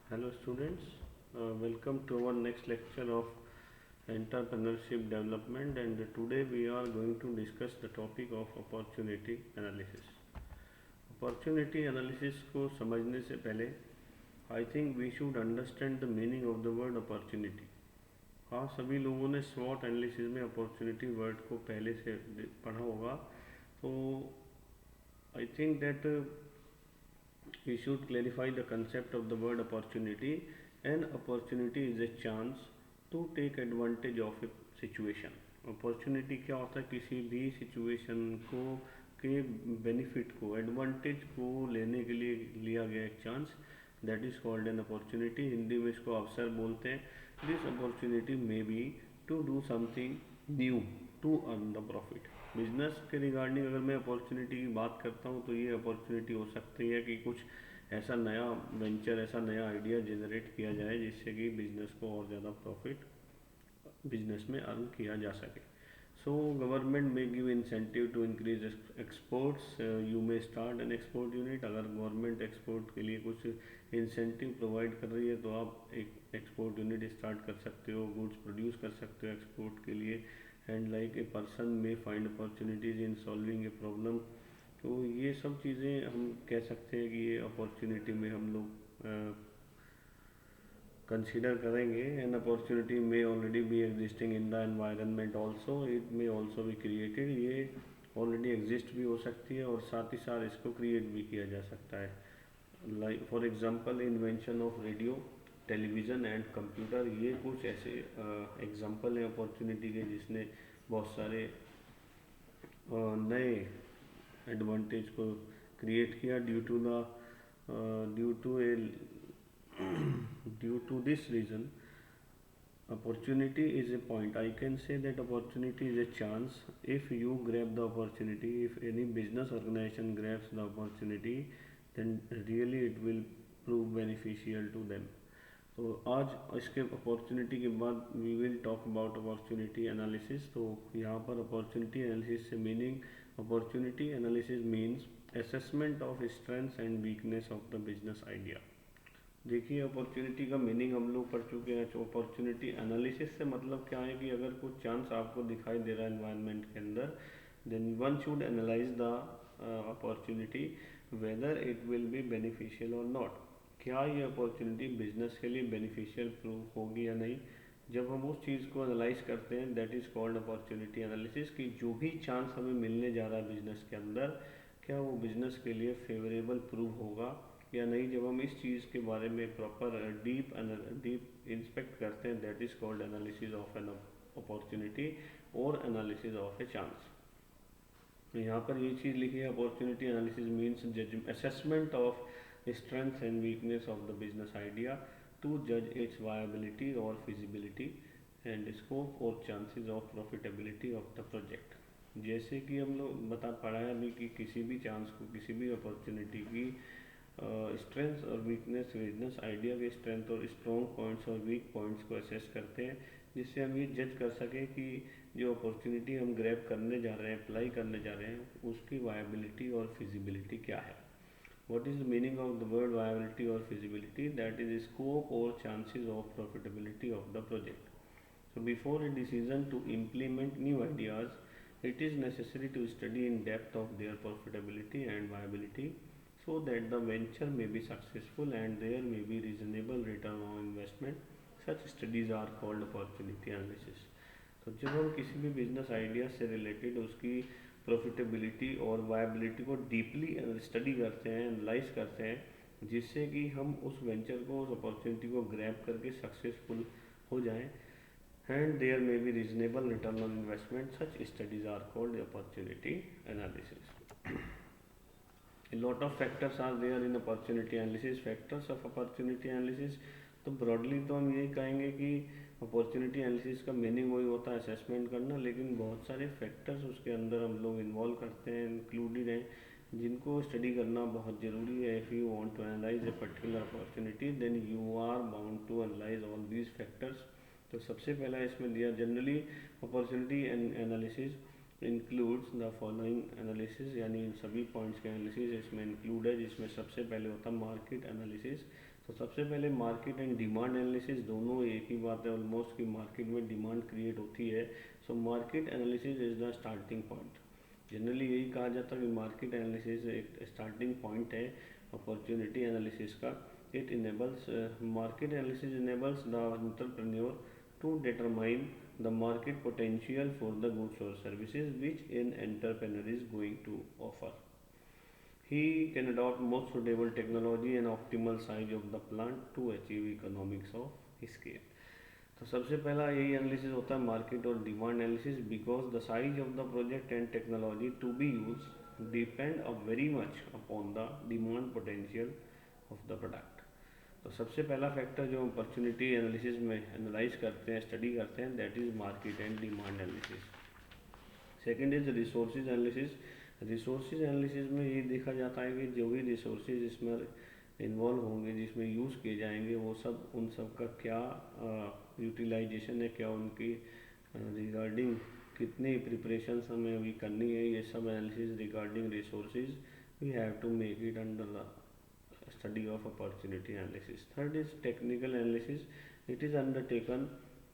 Hello students, welcome to our next lecture of entrepreneurship development, and today we are going to discuss the topic of opportunity analysis. Opportunity analysis को समझने से पहले I think we should understand the meaning of the word opportunity. हाँ, सभी लोगों ने SWOT analysis में opportunity word को पहले से पढ़ा होगा, तो I think that we should clarify the concept of the word opportunity. An opportunity is a chance to take advantage of a situation. Opportunity क्या होता है? किसी भी सिचुएशन को के बेनिफिट को, एडवांटेज को लेने के लिए लिया गया एक chance, that is called an opportunity. Hindi में इसको अवसर बोलते हैं. This opportunity may be to do something new to earn the profit. Business के रिगार्डिंग अगर मैं अपॉर्चुनिटी की बात करता हूँ तो ये अपॉर्चुनिटी हो सकती है कि कुछ ऐसा नया वेंचर, ऐसा नया आइडिया जनरेट किया जाए जिससे कि बिजनेस को और ज़्यादा प्रॉफिट बिजनेस में अर्न किया जा सके. So government may give incentive to increase exports. You may start an export unit. अगर गवर्नमेंट एक्सपोर्ट के लिए कुछ इंसेंटिव प्रोवाइड कर रही है तो आप एक एक्सपोर्ट यूनिट स्टार्ट कर सकते हो, गुड्स प्रोड्यूस कर सकते हो एक्सपोर्ट के लिए. एंड लाइक ए पर्सन में find opportunities in solving a problem. तो ये सब चीज़ें हम कह सकते हैं कि ये अपॉर्चुनिटी में हम लोग कंसिडर करेंगे. एन अपॉर्चुनिटी में already B existing in the environment also, it में ऑल्सो बी क्रिएटेड. ये ऑलरेडी एग्जिस्ट भी हो सकती है और साथ ही साथ इसको क्रिएट भी किया जा सकता है. Like for example invention of radio, television and computer. ये कुछ ऐसे एग्जांपल हैं अपॉर्चुनिटी के जिसने बहुत सारे नए एडवांटेज को क्रिएट किया. Due to a due to this reason, opportunity is a point. I can say that opportunity is a chance. If you grab the opportunity, if any business organization grabs the opportunity, then really it will prove beneficial to them. तो आज इसके opportunity के बाद we will talk about opportunity analysis. तो यहाँ पर opportunity analysis से meaning, opportunity analysis means assessment of strengths and weakness of the business idea. देखिए, अपॉर्चुनिटी का मीनिंग हम लोग पढ़ चुके हैं. तो अपॉर्चुनिटी एनालिसिस से मतलब क्या है कि अगर कुछ चांस आपको दिखाई दे रहा है एनवायरनमेंट के अंदर, then one should analyse the opportunity whether it will be beneficial और नॉट. क्या ये अपॉर्चुनिटी बिजनेस के लिए बेनिफिशियल प्रूव होगी या नहीं. जब हम उस चीज़ को एनालाइज करते हैं, that is called opportunity analysis. कि जो भी चांस हमें मिलने जा रहा है बिजनेस के अंदर, क्या वो बिजनेस के लिए फेवरेबल प्रूव होगा या नहीं. जब हम इस चीज़ के बारे में प्रॉपर डीप इंस्पेक्ट करते हैं, that is called analysis of an opportunity और एनालिसिस ऑफ ए चांस. यहाँ पर ये चीज़ लिखी है, अपॉर्चुनिटी एनालिसिस मीन्स जज assessment of strength and weakness of the business idea to जज इट्स वायबिलिटी और फिजिबिलिटी एंड स्कोप और chances of profitability of the project. जैसे कि हम लोग पढ़ाया भी कि किसी भी चांस को, किसी भी अपॉर्चुनिटी की स्ट्रेंथ और वीकनेस, बिजनेस आइडिया के स्ट्रेंथ और स्ट्रॉन्ग पॉइंट्स और वीक पॉइंट्स को असेस करते हैं, जिससे हम ये जज कर सकें कि जो अपॉर्चुनिटी हम ग्रैब करने जा रहे हैं, अप्लाई करने जा रहे हैं, उसकी वायबिलिटी और फिजिबिलिटी क्या है. What is the meaning of the word viability और फिजिबिलिटी? दैट इज स्कोप और chances of profitability of the project. So before a decision to implement new ideas, it is necessary to study in depth of their profitability and viability so that the venture may be successful and there may be reasonable return on investment. Such studies are called opportunity analysis. तो जब हम किसी भी business idea से related उसकी profitability और viability को deeply study करते हैं, एनालाइज करते हैं, जिससे कि हम उस वेंचर को, उस अपॉर्चुनिटी को ग्रैब करके सक्सेसफुल हो जाएं, and there may be reasonable return on investment. Such studies are called opportunity analysis. A lot of factors are there in opportunity analysis. Factors of opportunity analysis, तो broadly तो हम यही कहेंगे कि अपॉर्चुनिटी एनालिसिस का meaning वही होता है असेसमेंट करना, लेकिन बहुत सारे फैक्टर्स उसके अंदर हम लोग इन्वॉल्व करते हैं, इंक्लूडेड हैं, जिनको स्टडी करना बहुत ज़रूरी है. If you want to analyse a particular opportunity, then you are bound to analyse all these factors. तो सबसे पहला इसमें दिया, generally opportunity analysis includes the following analysis, यानी इन सभी पॉइंट्स के एनालिसिस इसमें इंक्लूड है, जिसमें सबसे पहले होता है मार्केट एनालिसिस. तो सबसे पहले मार्केट एंड डिमांड एनालिसिस, दोनों एक ही बात है ऑलमोस्ट, कि मार्केट में डिमांड क्रिएट होती है। So market analysis is the starting point. Generally यही कहा जाता है कि मार्केट एनालिसिस एक स्टार्टिंग पॉइंट है अपॉर्चुनिटी एनालिसिस का। It enables market analysis enables the entrepreneur to determine the market potential for the goods और services which an entrepreneur is going to offer. He can adopt most suitable technology and optimal size of the plant to achieve economics of scale. तो सबसे पहला यही analysis होता है market और demand analysis, because the size of the project and technology to be use depend very much upon the demand potential of the product. तो सबसे पहला फैक्टर जो अपॉर्चुनिटी एनालिसिस में एनालाइज करते हैं, स्टडी करते हैं, that is market and demand analysis. Second is resources analysis. Resources analysis में ये देखा जाता है कि जो भी रिसोर्सेज इसमें इन्वॉल्व होंगे, जिसमें यूज़ किए जाएंगे, वो सब उन सब का क्या यूटिलाइजेशन है, क्या उनकी रिगार्डिंग कितनी प्रिपरेशंस हमें अभी करनी है, ये सब analysis regarding resources we have to make it under the study of opportunity analysis. Third is technical analysis. It is undertaken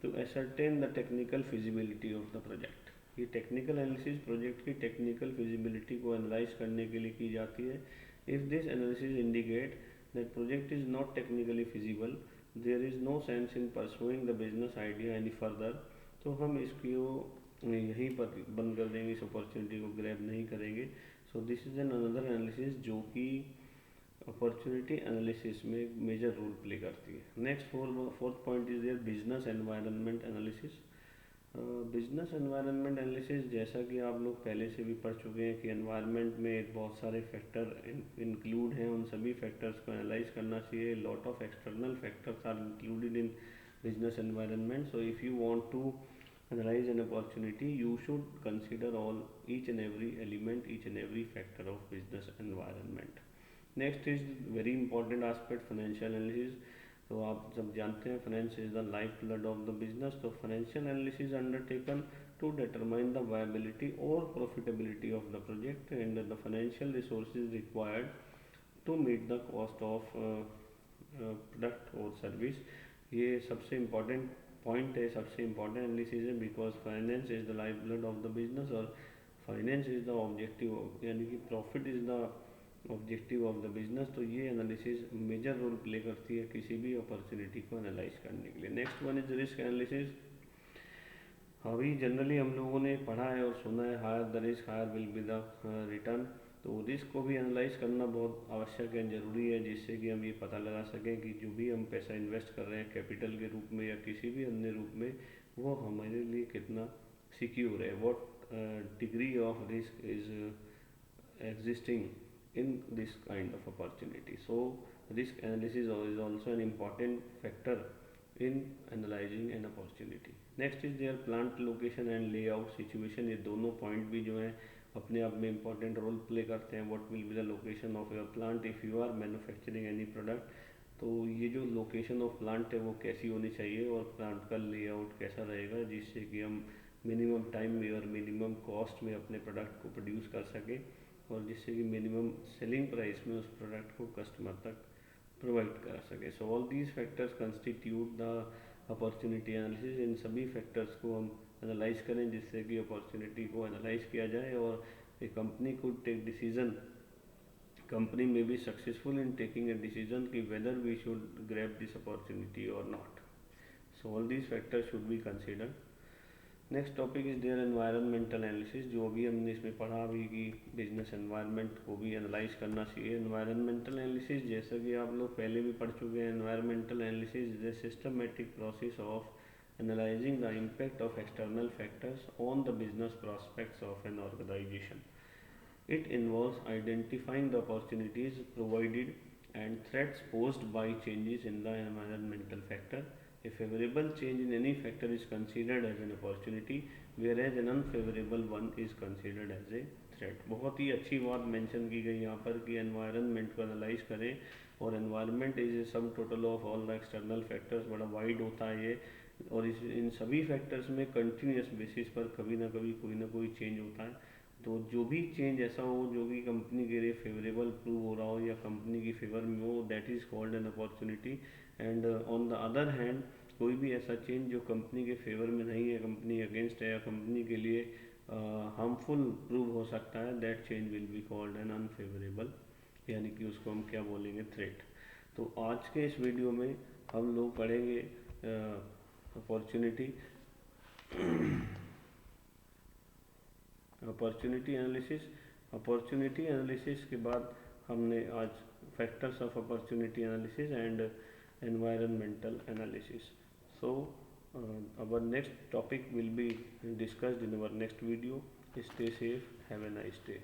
to ascertain the technical feasibility of the project. ये technical analysis project की technical feasibility को analyse करने के लिए की जाती है। If this analysis indicate that project is not technically feasible, there is no sense in pursuing the business idea any further, तो हम इसको यहीं पर बंद कर देंगे, इस अपॉर्चुनिटी को ग्रैब नहीं करेंगे। So this is an another analysis जो कि अपॉर्चुनिटी एनालिसिस में एक मेजर रोल प्ले करती है। Next fourth point is their business environment analysis. Business environment analysis, जैसा कि आप लोग पहले से भी पढ़ चुके हैं कि एनवायरनमेंट में बहुत सारे फैक्टर इंक्लूड हैं, उन सभी फैक्टर्स को एनालाइज करना चाहिए। Lot of external factors are included in business environment. So if you want to analyze an opportunity, you should consider all each and every element, each and every factor of business environment. Next is very important aspect financial analysis. तो आप सब जानते हैं finance is the life blood of the business. तो financial analysis undertaken to determine the viability और profitability of the project and the financial resources required to meet the cost of product और service. ये सबसे important point है, सबसे important analysis है, because finance is the life blood of the business और finance is the objective, यानी कि profit is the objective of the business. तो ये एनालिसिस मेजर रोल प्ले करती है किसी भी अपॉर्चुनिटी को एनालाइज करने के लिए। Next one is risk analysis. अभी जनरली हम लोगों ने पढ़ा है और सुना है, higher the risk higher will be the return. तो रिस्क को भी एनालाइज करना बहुत आवश्यक है, ज़रूरी है, जिससे कि हम ये पता लगा सकें कि जो भी हम पैसा इन्वेस्ट कर रहे हैं कैपिटल के रूप में या किसी भी अन्य रूप में, वो हमारे लिए कितना सिक्योर है, what degree of risk is existing in this kind of opportunity. So risk analysis is also an important factor in analyzing an opportunity. Next is their plant location and layout situation. ये दोनों point भी जो हैं अपने आप में important role play करते हैं। What will be the location of your plant if you are manufacturing any product. तो ये जो लोकेशन ऑफ प्लांट है वो कैसी होनी चाहिए और प्लांट का लेआउट कैसा रहेगा, जिससे कि हम मिनिमम टाइम में और मिनिमम कॉस्ट में अपने प्रोडक्ट को प्रोड्यूस कर सकें और जिससे कि मिनिमम सेलिंग प्राइस में उस प्रोडक्ट को कस्टमर तक प्रोवाइड करा सके। So all these factors constitute the opportunity analysis. इन सभी फैक्टर्स को हम एनालाइज करें जिससे कि अपॉर्चुनिटी को एनालाइज किया जाए और ए कंपनी को टेक डिसीजन, कंपनी में be successful in taking a decision कि whether we should grab this opportunity और not. So all these factors should be considered. Next topic is their environmental analysis. जो अभी हमने इसमें पढ़ा अभी कि बिजनेस एनवायरनमेंट को भी एनालाइज करना चाहिए। एनवायरमेंटल एनालिसिस, जैसा कि आप लोग पहले भी पढ़ चुके हैं, environmental analysis is a systematic process of analysing the impact of external factors on the business prospects of an organisation. It involves identifying the opportunities provided and threats posed by changes in the environmental factor. A favorable change in any factor is considered as an opportunity, whereas an unfavorable one is considered as a threat. बहुत ही अच्छी बात mention की गई यहाँ पर कि environment को analyse करें और environment is a sum total of all the external factors. बड़ा वाइड होता है ये और इन सभी फैक्टर्स में कंटिन्यूस बेसिस पर कभी ना कभी कोई ना कोई चेंज होता है तो जो भी चेंज ऐसा हो जो कि कंपनी के लिए फेवरेबल प्रूव हो रहा हो या कंपनी की फेवर में हो, that is called an opportunity. And on the other hand कोई भी ऐसा चेंज जो कंपनी के फेवर में नहीं है, कंपनी अगेंस्ट है या कंपनी के लिए हार्मफुल प्रूव हो सकता है, that change will be called an unfavourable, यानी कि उसको हम क्या बोलेंगे, थ्रेट। तो आज के इस वीडियो में हम लोग पढ़ेंगे opportunity opportunity analysis. Opportunity analysis के बाद हमने आज factors of opportunity analysis and environmental analysis. So our next topic will be discussed in our next video. Stay safe, have a nice day.